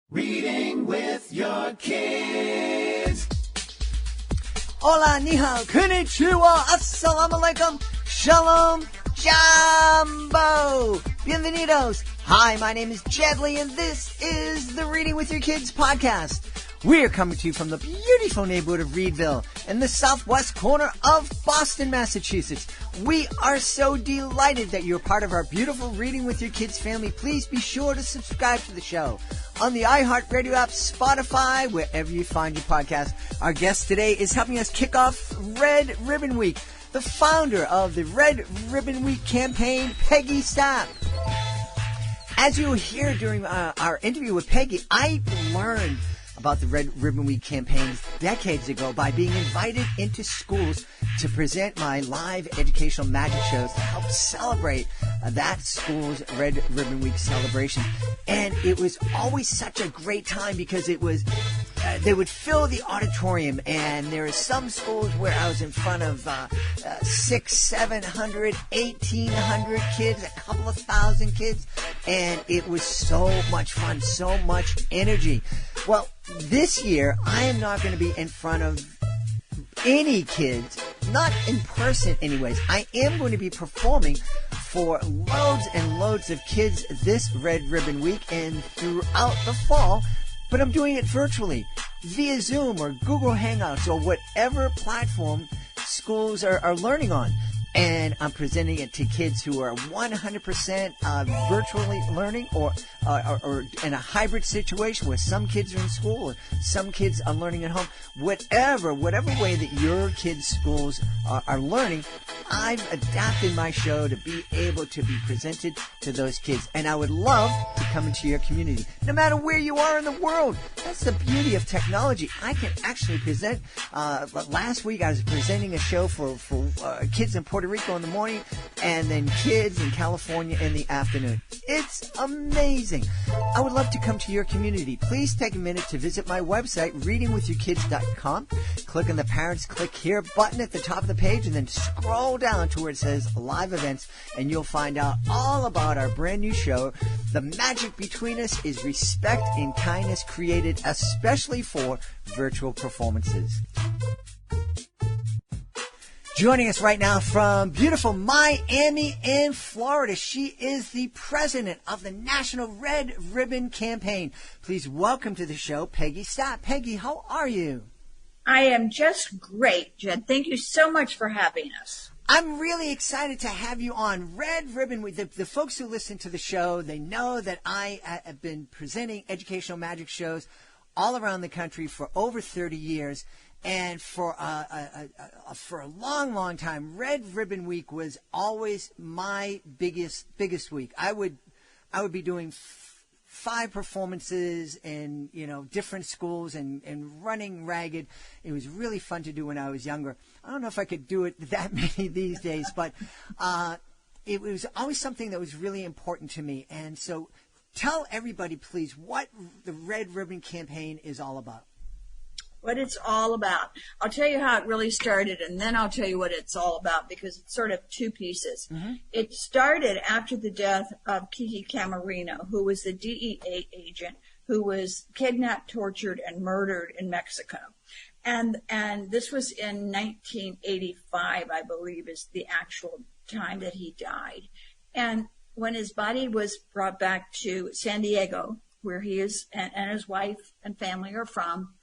Reading with your kids. Hola, ni hao, konnichiwa, assalamu alaikum, shalom, jambo, bienvenidos. Hi, my name is Jedley, and this is the Reading with Your Kids podcast. We're coming to you from the beautiful neighborhood of Reedville in the southwest corner of Boston, Massachusetts. We are so delighted that you're part of our beautiful Reading with Your Kids family. Please be sure to subscribe to the show on the iHeartRadio app, Spotify, wherever you find your podcast. Our guest today is helping us kick off Red Ribbon Week, the founder of the Red Ribbon Week campaign, Peggy Sapp. As you will hear during our interview with Peggy, I learned about the Red Ribbon Week campaign decades ago by being invited into schools to present my live educational magic shows to help celebrate that school's Red Ribbon Week celebration. And it was always such a great time because it was they would fill the auditorium, and there are some schools where I was in front of 600, 700, 1,800 kids, a couple of thousand kids, and it was so much fun, so much energy. Well, this year, I am not going to be in front of any kids, not in person anyways. I am going to be performing for loads and loads of kids this Red Ribbon Week and throughout the fall, but I'm doing it virtually via Zoom or Google Hangouts or whatever platform schools are learning on. And I'm presenting it to kids who are 100% virtually learning or in a hybrid situation where some kids are in school or some kids are learning at home. Whatever way that your kids' schools are learning, I've adapted my show to be able to be presented to those kids. And I would love to come into your community, no matter where you are in the world. That's the beauty of technology. I can actually present. Last week I was presenting a show for kids in Puerto Rico in the morning, and then kids in California in the afternoon. It's amazing. I would love to come to your community. Please take a minute to visit my website, readingwithyourkids.com. Click on the Parents Click Here button at the top of the page, and then scroll down to where it says Live Events, and you'll find out all about our brand new show. The magic between us is respect and kindness, created especially for virtual performances. Joining us right now from beautiful Miami in Florida, she is the president of the National Red Ribbon Campaign. Please welcome to the show, Peggy Sapp. Peggy, how are you? I am just great, Jed. Thank you so much for having us. I'm really excited to have you on Red Ribbon. The folks who listen to the show, they know that I have been presenting educational magic shows all around the country for over 30 years. And for a long time, Red Ribbon Week was always my biggest week. I would be doing 5 performances in different schools and running ragged. It was really fun to do when I was younger. I don't know if I could do it that many these days, but it was always something that was really important to me. And so, tell everybody, please, what the Red Ribbon Campaign is all about. What it's all about. I'll tell you how it really started, and then I'll tell you what it's all about, because it's sort of 2 pieces. Mm-hmm. It started after the death of Kiki Camarino, who was the DEA agent who was kidnapped, tortured, and murdered in Mexico. And this was in 1985, I believe, is the actual time that he died. And when his body was brought back to San Diego, where he is and his wife and family are from,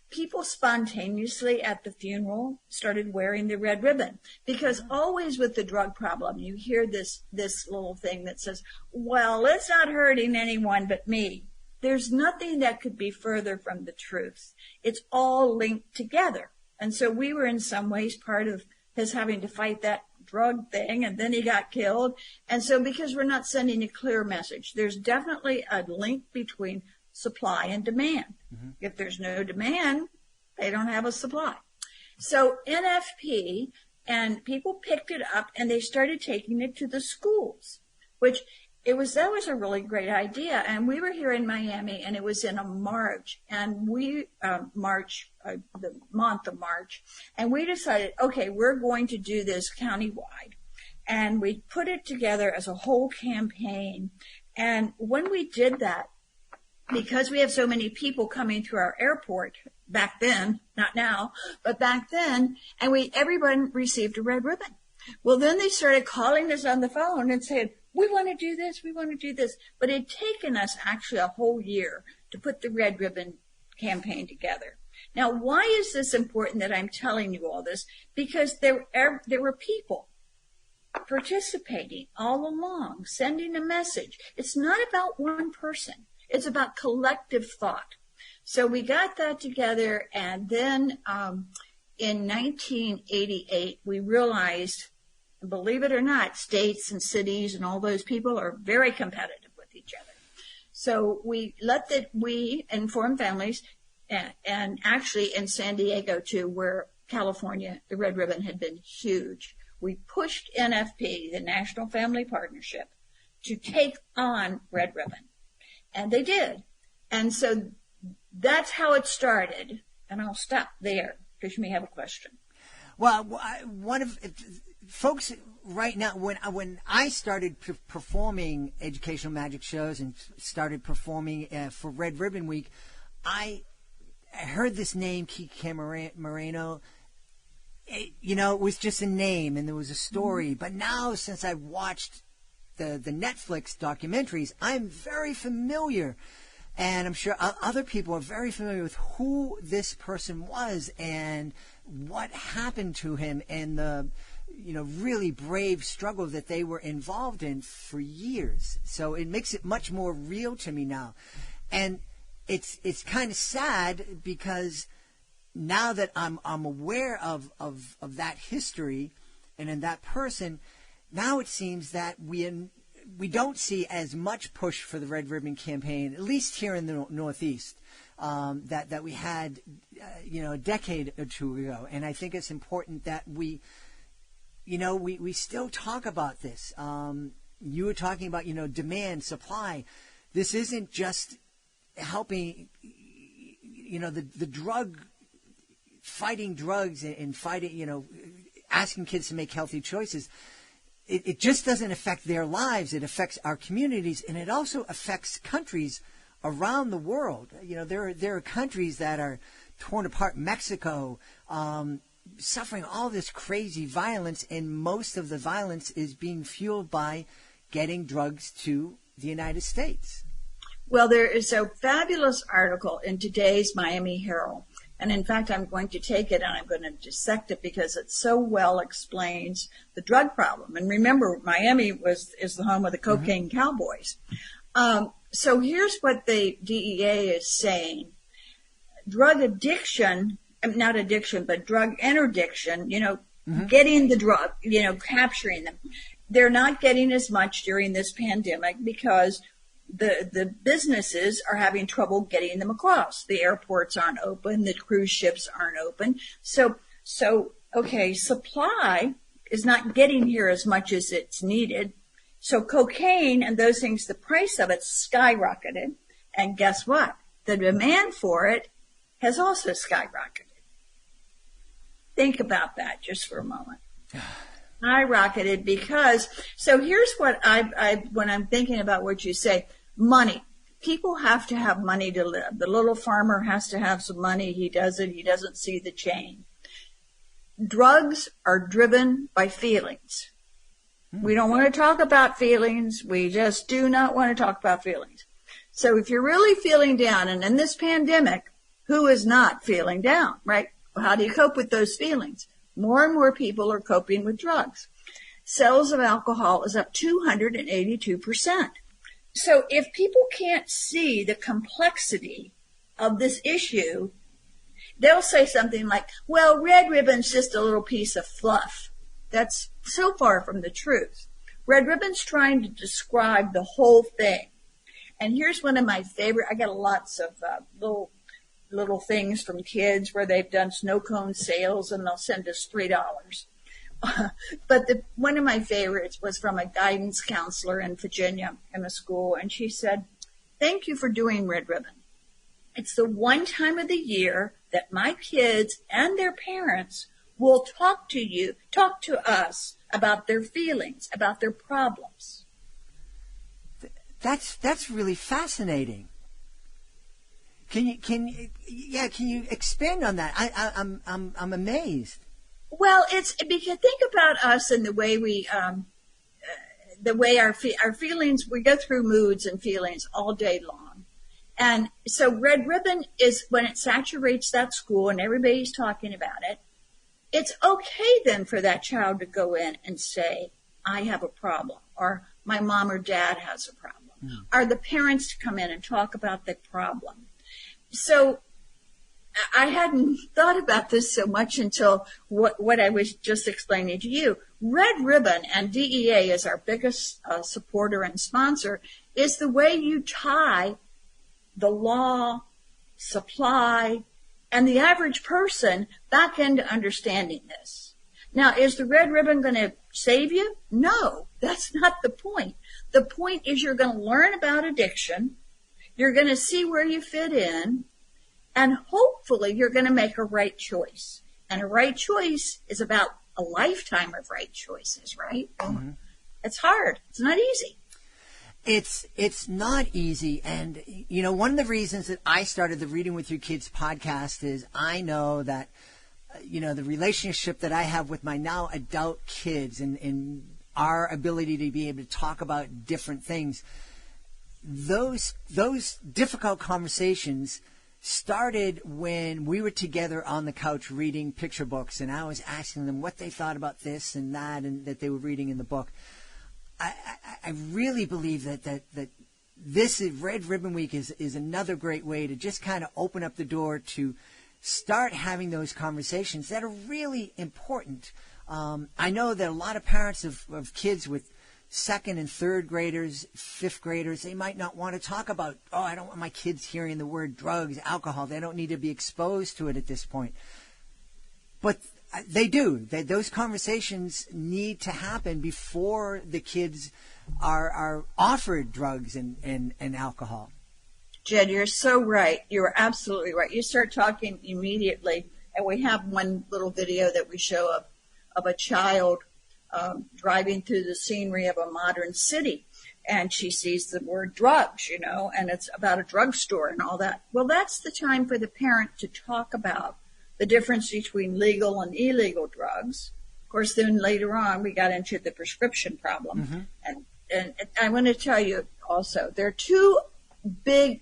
people spontaneously at the funeral started wearing the red ribbon, because always with the drug problem, you hear this little thing that says, well, it's not hurting anyone but me. There's nothing that could be further from the truth. It's all linked together. And so we were in some ways part of his having to fight that drug thing, and then he got killed. And so because we're not sending a clear message, there's definitely a link between supply and demand. Mm-hmm. If there's no demand, they don't have a supply. So NFP, and people picked it up and they started taking it to the schools, that was a really great idea. And we were here in Miami, and it was in a March, and the month of March, and we decided, okay, we're going to do this countywide. And we put it together as a whole campaign. And when we did that, because we have so many people coming through our airport back then, not now, but back then, and everyone received a red ribbon. Well, then they started calling us on the phone and saying, we want to do this, we want to do this. But it had taken us actually a whole year to put the red ribbon campaign together. Now, why is this important that I'm telling you all this? Because there were people participating all along, sending a message. It's not about one person. It's about collective thought. So we got that together, and then in 1988, we realized, believe it or not, states and cities and all those people are very competitive with each other. So we informed families, and actually in San Diego too, where California, the Red Ribbon had been huge. We pushed NFP, the National Family Partnership, to take on Red Ribbon. And they did. And so that's how it started. And I'll stop there because you may have a question. Well, one of folks right now, when I started performing educational magic shows and started performing for Red Ribbon Week, I heard this name, Kiki Moreno. It was just a name and there was a story. But now, since I've watched the Netflix documentaries, I'm very familiar, and I'm sure other people are very familiar with who this person was and what happened to him and the really brave struggle that they were involved in for years. So it makes it much more real to me now. And it's kind of sad because now that I'm aware of that history and in that person, now it seems that we don't see as much push for the Red Ribbon campaign, at least here in the Northeast, that we had, a decade or two ago. And I think it's important that we still talk about this. You were talking about, demand, supply. This isn't just helping, the fighting drugs and fighting, asking kids to make healthy choices. It just doesn't affect their lives. It affects our communities, and it also affects countries around the world. There are countries that are torn apart. Mexico, suffering all this crazy violence, and most of the violence is being fueled by getting drugs to the United States. Well, there is a fabulous article in today's Miami Herald. And in fact, I'm going to take it and I'm going to dissect it because it so well explains the drug problem. And remember, Miami is the home of the cocaine cowboys. So here's what the DEA is saying. Drug addiction, not addiction, but drug interdiction, getting the drug, capturing them. They're not getting as much during this pandemic because the businesses are having trouble getting them across. The airports aren't open. The cruise ships aren't open. So supply is not getting here as much as it's needed. So cocaine and those things, the price of it skyrocketed. And guess what? The demand for it has also skyrocketed. Think about that just for a moment. Skyrocketed because, so here's what when I'm thinking about what you say, money. People have to have money to live. The little farmer has to have some money. He doesn't see the chain. Drugs are driven by feelings. We don't want to talk about feelings. We just do not want to talk about feelings. So if you're really feeling down, and in this pandemic, who is not feeling down, right? Well, how do you cope with those feelings? More and more people are coping with drugs. Sales of alcohol is up 282%. So if people can't see the complexity of this issue, they'll say something like, well, Red Ribbon's just a little piece of fluff. That's so far from the truth. Red Ribbon's trying to describe the whole thing. And here's one of my favorite, I get lots of little things from kids where they've done snow cone sales and they'll send us $3. But one of my favorites was from a guidance counselor in Virginia in a school, and she said, thank you for doing Red Ribbon. It's the one time of the year that my kids and their parents will talk to us about their feelings, about their problems. That's really fascinating. Can you expand on that? I'm amazed. Well, it's because think about us and the way our feelings, we go through moods and feelings all day long. And so red ribbon is when it saturates that school and everybody's talking about it. It's okay then for that child to go in and say, I have a problem, or my mom or dad has a problem, or the parents to come in and talk about the problem. So I hadn't thought about this so much until what I was just explaining to you. Red Ribbon, and DEA is our biggest supporter and sponsor, is the way you tie the law, supply, and the average person back into understanding this. Now, is the Red Ribbon going to save you? No, that's not the point. The point is you're going to learn about addiction, you're going to see where you fit in, and hopefully you're going to make a right choice. And a right choice is about a lifetime of right choices, right? Mm-hmm. It's hard. It's not easy. It's not easy. And, you know, one of the reasons that I started the Reading with Your Kids podcast is I know that, you know, the relationship that I have with my now adult kids and our ability to be able to talk about different things, those difficult conversations started when we were together on the couch reading picture books, and I was asking them what they thought about this and that and that they were reading in the book. I really believe that this Red Ribbon Week is another great way to just kind of open up the door to start having those conversations that are really important. I know that a lot of parents of kids with second and third graders, fifth graders, they might not want to talk about, I don't want my kids hearing the word drugs, alcohol. They don't need to be exposed to it at this point. But they do. Those conversations need to happen before the kids are offered drugs and alcohol. Jed, you're so right. You're absolutely right. You start talking immediately, and we have one little video that we show of a child driving through the scenery of a modern city, and she sees the word drugs, you know, and it's about a drugstore and all that. Well, that's the time for the parent to talk about the difference between legal and illegal drugs. Of course, then later on, we got into the prescription problem. Mm-hmm. And I want to tell you also, there are two big,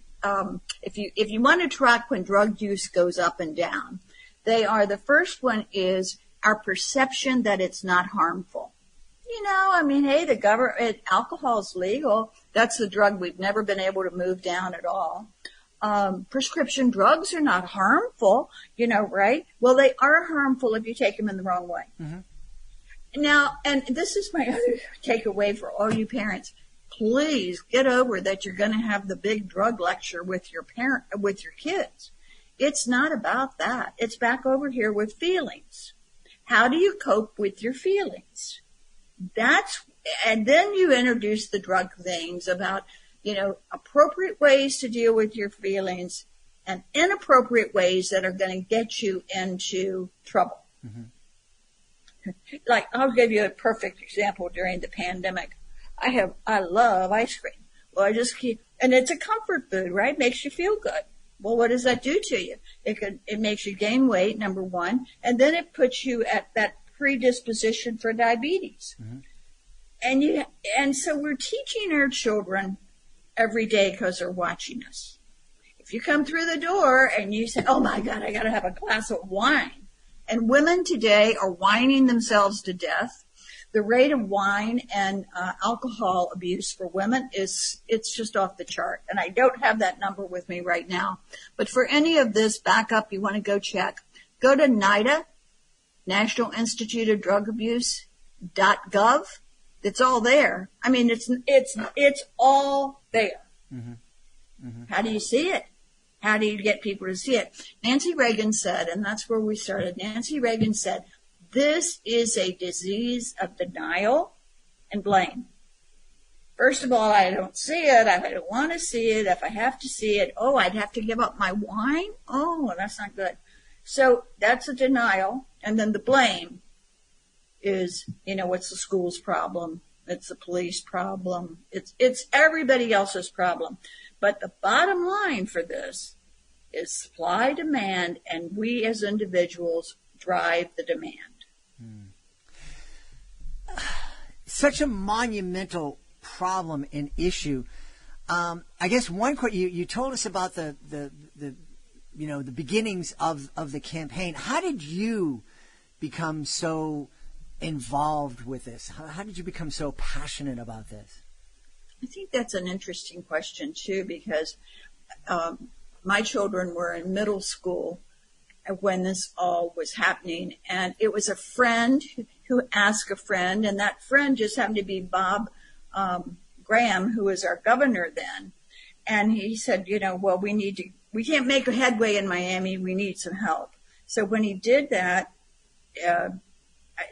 if you want to track when drug use goes up and down, they are, the first one is our perception that it's not harmful. You know, I mean, hey, the government, alcohol is legal. That's the drug we've never been able to move down at all. Prescription drugs are not harmful, you know, right? Well, they are harmful if you take them in the wrong way. Mm-hmm. Now, and this is my other takeaway for all you parents. Please get over that you're going to have the big drug lecture with your kids. It's not about that. It's back over here with feelings. How do you cope with your feelings? And then you introduce the drug things about, you know, appropriate ways to deal with your feelings and inappropriate ways that are going to get you into trouble. Mm-hmm. Like, I'll give you a perfect example during the pandemic. I love ice cream. Well, and it's a comfort food, right? Makes you feel good. Well, what does that do to you? It makes you gain weight, number one, and then it puts you at that predisposition for diabetes. Mm-hmm. And so we're teaching our children every day because they're watching us. If you come through the door and you say, oh my God, I got to have a glass of wine. And women today are wining themselves to death. The rate of wine and alcohol abuse for women it's just off the chart. And I don't have that number with me right now. But for any of this backup you want to go check, go to NIDA, National Institute of Drug Abuse.gov. It's all there. I mean, it's all there. Mm-hmm. Mm-hmm. How do you see it? How do you get people to see it? Nancy Reagan said, and that's where we started. Nancy Reagan said, this is a disease of denial and blame. First of all, I don't see it. I don't want to see it. If I have to see it, I'd have to give up my wine. That's not good. So that's a denial. And then the blame is, you know, it's the school's problem. It's the police problem. It's everybody else's problem. But the bottom line for this is supply, demand, and we as individuals drive the demand. Such a monumental problem and issue. I guess you told us about the beginnings of the campaign. How did you become so involved with this? How did you become so passionate about this? I think that's an interesting question too, because my children were in middle school when this all was happening, and it was a friend who asked a friend, and that friend just happened to be Bob Graham, who was our governor then. And he said, well, we can't make a headway in Miami. We need some help. So when he did that,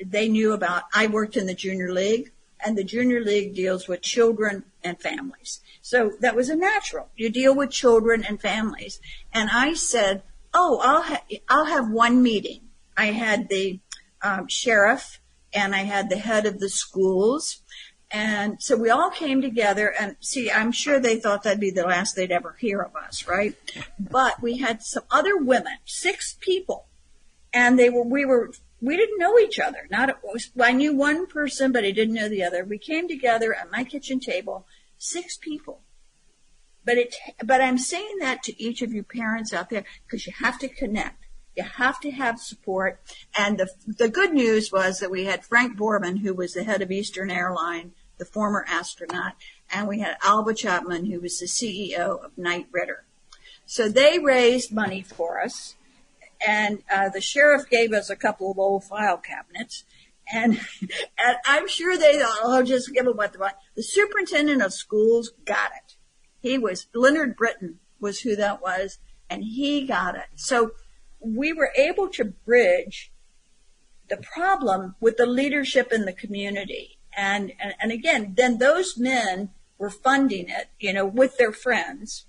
they knew I worked in the junior league, and the junior league deals with children and families. So that was a natural. You deal with children and families. And I said, I'll have one meeting. I had the sheriff, and I had the head of the schools. And so we all came together, and see, I'm sure they thought that'd be the last they'd ever hear of us, right? But we had some other women, 6 people, and we didn't know each other. I knew one person, but I didn't know the other. We came together at my kitchen table, 6 people. But I'm saying that to each of you parents out there, because you have to connect. You have to have support. And the good news was that we had Frank Borman, who was the head of Eastern Airline, the former astronaut, and we had Alba Chapman, who was the CEO of Knight Ridder. So they raised money for us, and the sheriff gave us a couple of old file cabinets, and I'm sure they thought, just give them what they want. The superintendent of schools got it. Leonard Britton was who that was, and he got it. So we were able to bridge the problem with the leadership in the community. And again, then those men were funding it, with their friends.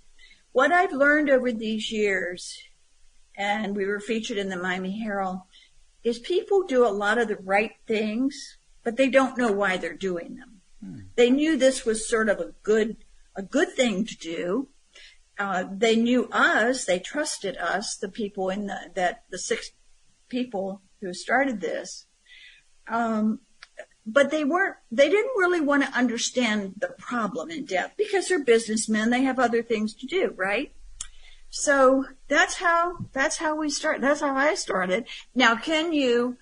What I've learned over these years, and we were featured in the Miami Herald, is people do a lot of the right things, but they don't know why they're doing them. They knew this was sort of a good thing to do. They knew us, they trusted us, the people the 6 people who started this. But they didn't really want to understand the problem in depth, because they're businessmen, they have other things to do, right? So that's how we start. That's how I started. Now, can you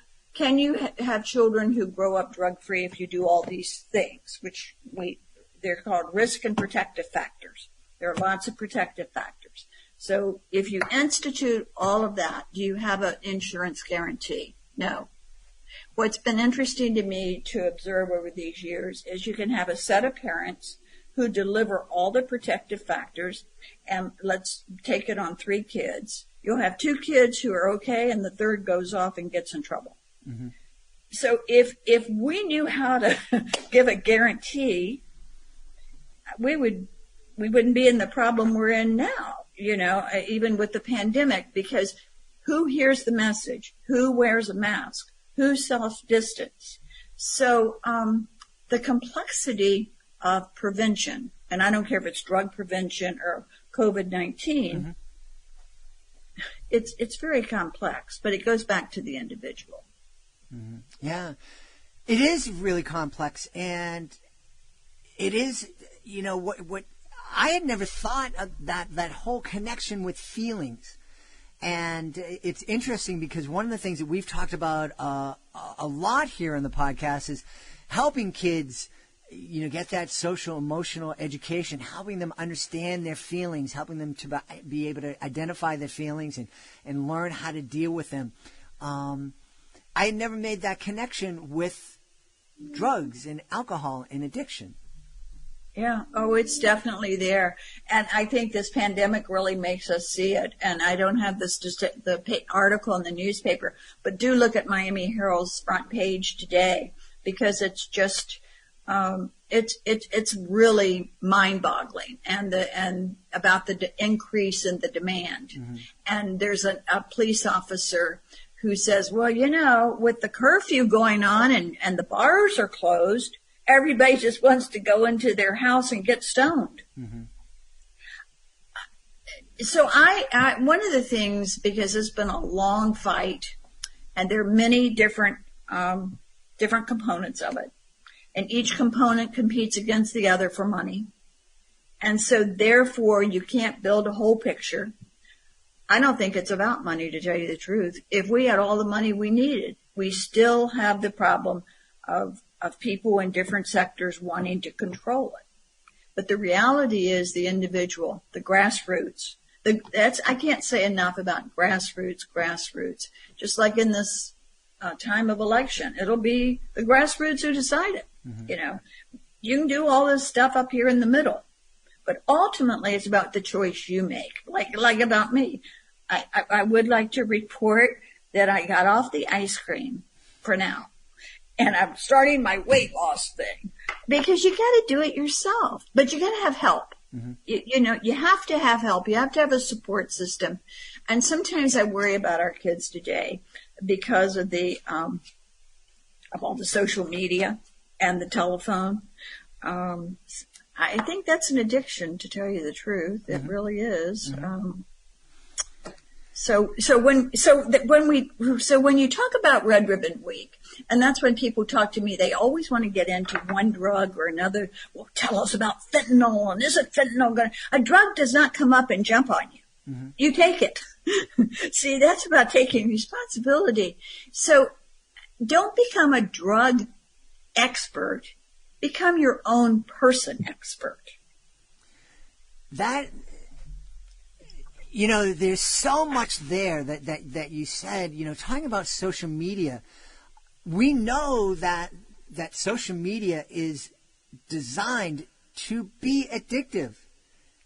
have children who grow up drug-free if you do all these things, which they're called risk and protective factors. There are lots of protective factors. So if you institute all of that, do you have an insurance guarantee? No. What's been interesting to me to observe over these years is you can have a set of parents who deliver all the protective factors, and let's take it on 3 kids. You'll have 2 kids who are okay, and the third goes off and gets in trouble. Mm-hmm. So if we knew how to give a guarantee, we wouldn't be in the problem we're in now, even with the pandemic, because who hears the message? Who wears a mask? Who self-distance? So the complexity of prevention, and I don't care if it's drug prevention or COVID-19, mm-hmm. It's very complex, but it goes back to the individual. Mm-hmm. Yeah, it is really complex, and it is, what I had never thought of that whole connection with feelings. And it's interesting because one of the things that we've talked about a lot here on the podcast is helping kids, get that social emotional education, helping them understand their feelings, helping them to be able to identify their feelings and learn how to deal with them. I had never made that connection with drugs and alcohol and addiction. Yeah. Oh, it's definitely there. And I think this pandemic really makes us see it. And I don't have the article in the newspaper, but do look at Miami Herald's front page today, because it's just, it's really mind-boggling, and about the increase in the demand. Mm-hmm. And there's a police officer who says, well, with the curfew going on and the bars are closed, everybody just wants to go into their house and get stoned. Mm-hmm. So I one of the things, because it's been a long fight, and there are many different components of it, and each component competes against the other for money, and so therefore you can't build a whole picture. I don't think it's about money, to tell you the truth. If we had all the money we needed, we still have the problem of people in different sectors wanting to control it. But the reality is the individual, the grassroots. I can't say enough about grassroots. Just like in this time of election, it'll be the grassroots who decide it. Mm-hmm. You know, you can do all this stuff up here in the middle, but ultimately it's about the choice you make. Like about me, I would like to report that I got off the ice cream for now, and I'm starting my weight loss thing, because you got to do it yourself, but you got to have help. Mm-hmm. You have to have help. You have to have a support system. And sometimes I worry about our kids today because of of all the social media and the telephone. I think that's an addiction, to tell you the truth. It really is. Mm-hmm. So when you talk about Red Ribbon Week, and that's when people talk to me, they always want to get into one drug or another. Well, tell us about fentanyl, and isn't fentanyl going to... A drug does not come up and jump on you. Mm-hmm. You take it. See, that's about taking responsibility. So don't become a drug expert. Become your own person expert. There's so much there that you said, talking about social media. We know that social media is designed to be addictive.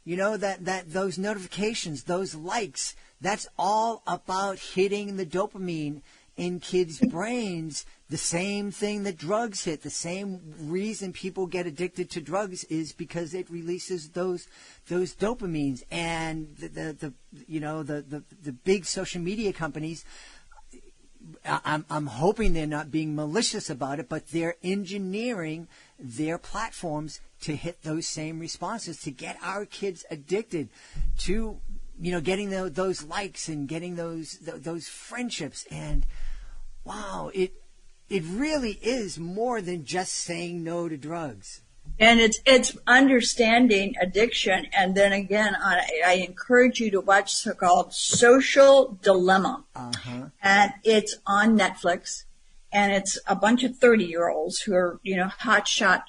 That those notifications, those likes, that's all about hitting the dopamine in kids' brains. The same thing that drugs hit. The same reason people get addicted to drugs is because it releases those dopamines. And the big social media companies, I'm hoping they're not being malicious about it, but they're engineering their platforms to hit those same responses, to get our kids addicted to getting those likes and getting those friendships. And wow, it really is more than just saying no to drugs. And it's understanding addiction. And then again, I encourage you to watch so-called Social Dilemma. Uh-huh. And it's on Netflix. And it's a bunch of 30-year-olds who are, hotshot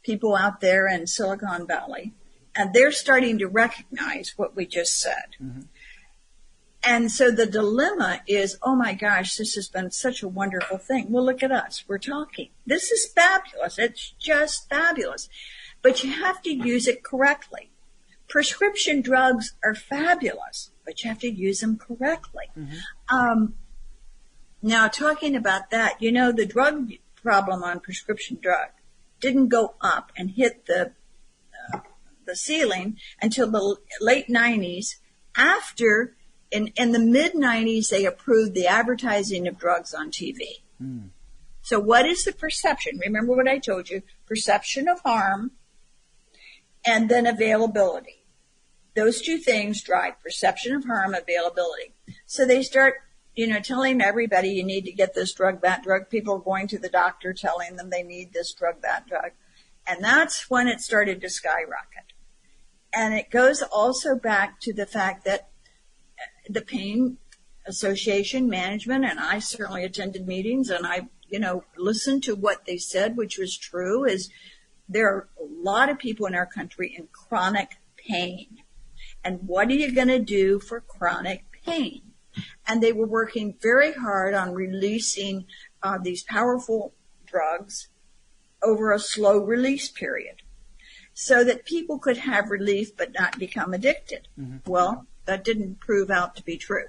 people out there in Silicon Valley. And they're starting to recognize what we just said. Mm-hmm. And so the dilemma is, oh my gosh, this has been such a wonderful thing. Well, look at us. We're talking. This is fabulous. It's just fabulous. But you have to use it correctly. Prescription drugs are fabulous, but you have to use them correctly. Mm-hmm. Now, talking about that, the drug problem on prescription drug didn't go up and hit the ceiling until the late 90s, after... In the mid-90s, they approved the advertising of drugs on TV. Mm. So what is the perception? Remember what I told you. Perception of harm and then availability. Those two things drive perception of harm, availability. So they start, telling everybody you need to get this drug, that drug. People are going to the doctor telling them they need this drug, that drug. And that's when it started to skyrocket. And it goes also back to the fact that the Pain Association management, and I certainly attended meetings, and I, listened to what they said, which was true, is there are a lot of people in our country in chronic pain. And what are you going to do for chronic pain? And they were working very hard on releasing these powerful drugs over a slow release period so that people could have relief but not become addicted. Mm-hmm. Well, that didn't prove out to be true.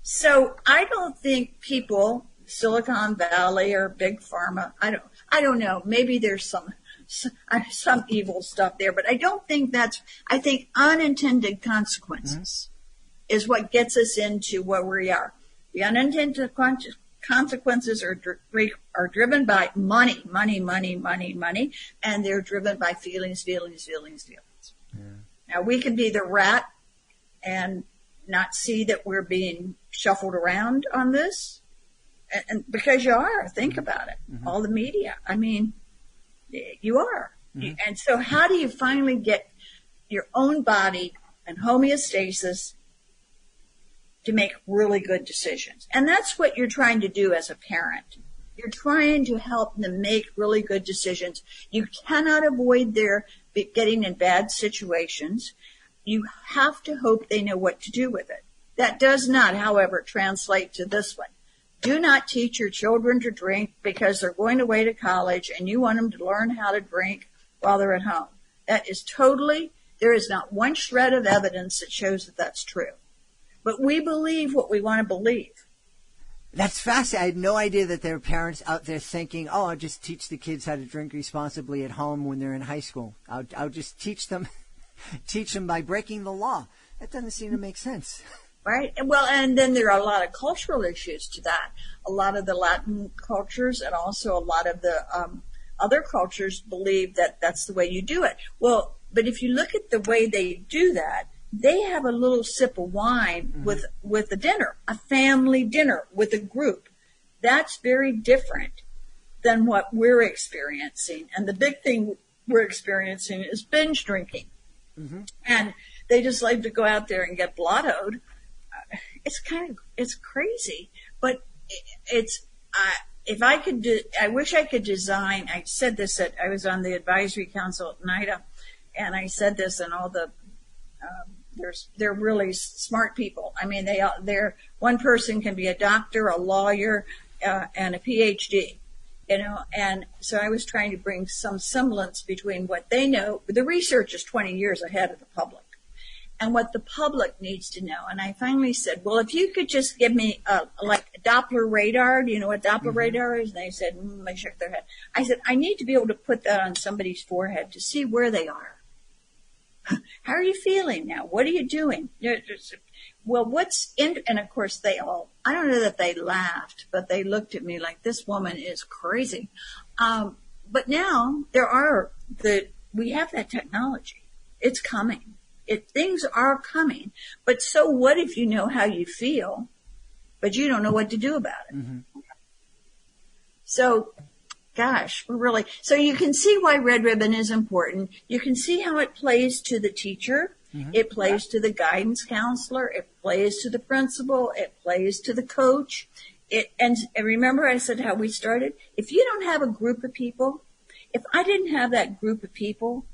So I don't think people, Silicon Valley or Big Pharma, I don't know. Maybe there's some evil stuff there, but I don't think I think unintended consequences is what gets us into where we are. The unintended consequences are driven by money, and they're driven by feelings. Yeah. Now, we can be the rat and not see that we're being shuffled around on this. And because you are, think about it. Mm-hmm. All the media. I mean, you are. Mm-hmm. And so how do you finally get your own body in homeostasis to make really good decisions? And that's what you're trying to do as a parent. You're trying to help them make really good decisions. You cannot avoid their getting in bad situations. You have to hope they know what to do with it. That does not, however, translate to this one. Do not teach your children to drink because they're going away to college and you want them to learn how to drink while they're at home. That is totally, there is not one shred of evidence that shows that that's true. But we believe what we want to believe. That's fascinating. I had no idea that there are parents out there thinking, oh, I'll just teach the kids how to drink responsibly at home when they're in high school. I'll just teach them by breaking the law. That doesn't seem to make sense. Right. Well, and then there are a lot of cultural issues to that. A lot of the Latin cultures and also a lot of the other cultures believe that that's the way you do it. Well, but if you look at the way they do that, they have a little sip of wine mm-hmm. with a dinner, a family dinner with a group. That's very different than what we're experiencing. And the big thing we're experiencing is binge drinking. Mm-hmm. And they just like to go out there and get blottoed. It's crazy, but if I could I wish I could design, I said this I was on the advisory council at NIDA, and I said this, and all the, they're really smart people. I mean, they're one person can be a doctor, a lawyer, and a PhD, and so I was trying to bring some semblance between what they know. The research is 20 years ahead of the public. And what the public needs to know. And I finally said, well, if you could just give me like Doppler radar, do you know what Doppler mm-hmm. radar is? And they said, they shook their head. I said, I need to be able to put that on somebody's forehead to see where they are. How are you feeling now? What are you doing? Well, and of course I don't know that they laughed, but they looked at me like this woman is crazy. But now we have that technology. It's coming. Things are coming, but so what if you know how you feel, but you don't know what to do about it? Mm-hmm. So, gosh, so you can see why Red Ribbon is important. You can see how it plays to the teacher. Mm-hmm. It plays to the guidance counselor. It plays to the principal. It plays to the coach. And remember I said how we started? If you don't have a group of people, if I didn't have that group of people,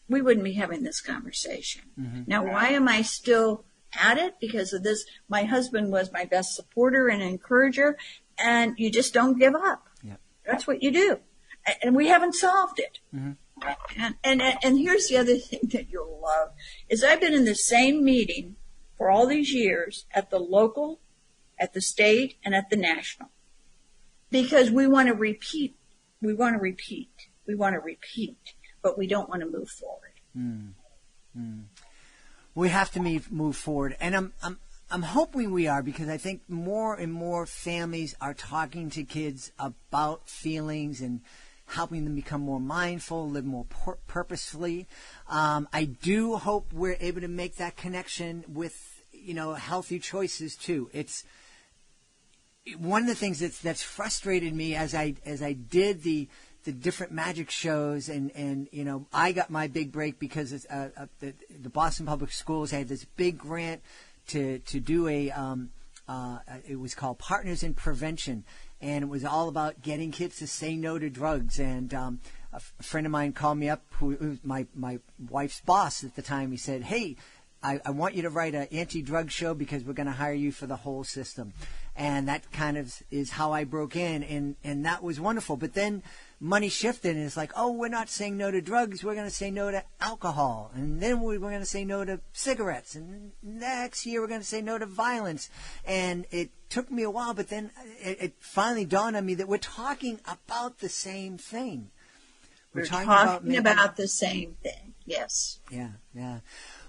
we wouldn't be having this conversation. Mm-hmm. Now, why am I still at it? Because of this. My husband was my best supporter and encourager, and you just don't give up. Yep. That's what you do. And we haven't solved it. Mm-hmm. And here's the other thing that you'll love, is I've been in the same meeting for all these years at the local, at the state, and at the national. Because we want to repeat. We want to repeat. We want to repeat. But we don't want to move forward. We have to move forward, and I'm hoping we are, because I think more and more families are talking to kids about feelings and helping them become more mindful, live more purposefully. I do hope we're able to make that connection with healthy choices too. It's one of the things that's frustrated me as I did the different magic shows, and I got my big break because the Boston Public Schools had this big grant to do it was called Partners in Prevention, and it was all about getting kids to say no to drugs. And a friend of mine called me up, who was my wife's boss at the time. He said, hey, I want you to write an anti-drug show because we're going to hire you for the whole system. And that kind of is how I broke in, and that was wonderful. But then money shifted, and it's like, oh, we're not saying no to drugs, we're going to say no to alcohol. And then we're going to say no to cigarettes. And next year we're going to say no to violence. And it took me a while, but then it finally dawned on me that we're talking about the same thing. We're talking about the same thing, yes. Yeah.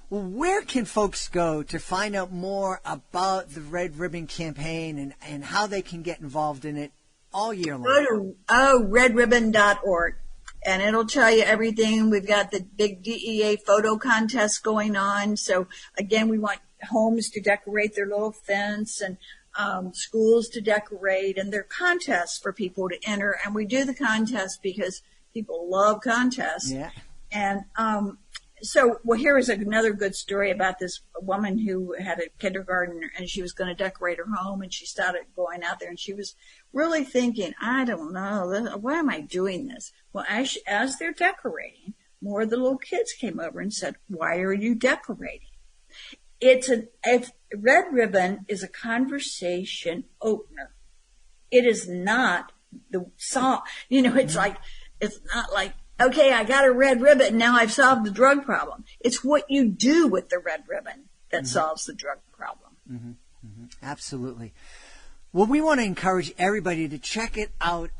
Well, where can folks go to find out more about the Red Ribbon campaign and how they can get involved in it all year long? Go to redribbon.org. and it'll tell you everything. We've got the big DEA photo contest going on. So again, we want homes to decorate their little fence and schools to decorate, and there are contests for people to enter. And we do the contest because people love contests. Yeah. And well, here is another good story about this woman who had a kindergarten, and she was going to decorate her home, and she started going out there, and she was really thinking, I don't know, why am I doing this? Well, as they're decorating, more of the little kids came over and said, why are you decorating? Red ribbon is a conversation opener. It is not the song. It's not like, okay, I got a red ribbon, now I've solved the drug problem. It's what you do with the red ribbon that solves the drug problem. Mm-hmm. Mm-hmm. Absolutely. Well, we want to encourage everybody to check it out.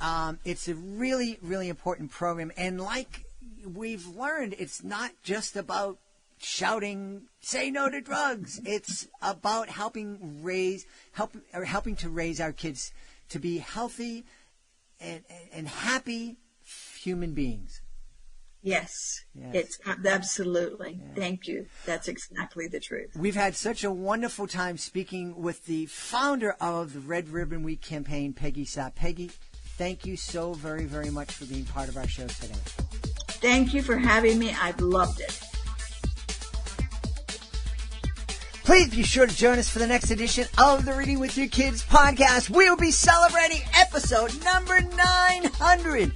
It's a really, really important program. And like we've learned, it's not just about shouting, say no to drugs. It's about helping to raise our kids to be healthy and happy human beings. Yes. It's absolutely. Yeah. Thank you. That's exactly the truth. We've had such a wonderful time speaking with the founder of the Red Ribbon Week campaign, Peggy Sapp. Peggy, thank you so very, very much for being part of our show today. Thank you for having me. I've loved it. Please be sure to join us for the next edition of the Reading with Your Kids podcast. We'll be celebrating episode number 900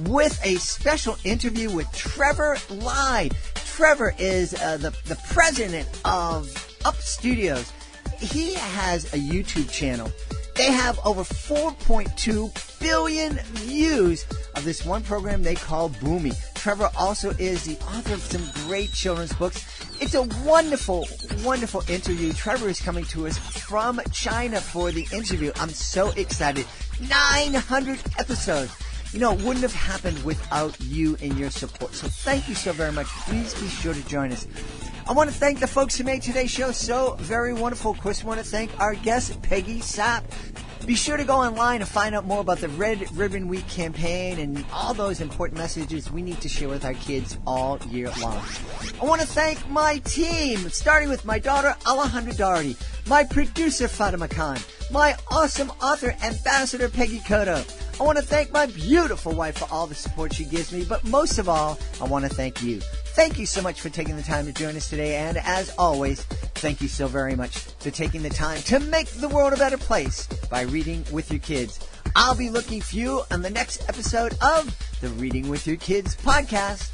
with a special interview with Trevor Lai. Trevor is the president of Up Studios. He has a YouTube channel. They have over 4.2 billion views of this one program they call Boomy. Trevor also is the author of some great children's books. It's a wonderful, wonderful interview. Trevor is coming to us from China for the interview. I'm so excited. 900 episodes. It wouldn't have happened without you and your support. So thank you so very much. Please be sure to join us. I want to thank the folks who made today's show so very wonderful. Of course, I want to thank our guest, Peggy Sapp. Be sure to go online and find out more about the Red Ribbon Week campaign and all those important messages we need to share with our kids all year long. I want to thank my team, starting with my daughter, Alejandra Doherty, my producer, Fatima Khan, my awesome author, Ambassador Peggy Cotto. I want to thank my beautiful wife for all the support she gives me, but most of all, I want to thank you. Thank you so much for taking the time to join us today, and as always, thank you so very much for taking the time to make the world a better place by reading with your kids. I'll be looking for you on the next episode of the Reading with Your Kids podcast.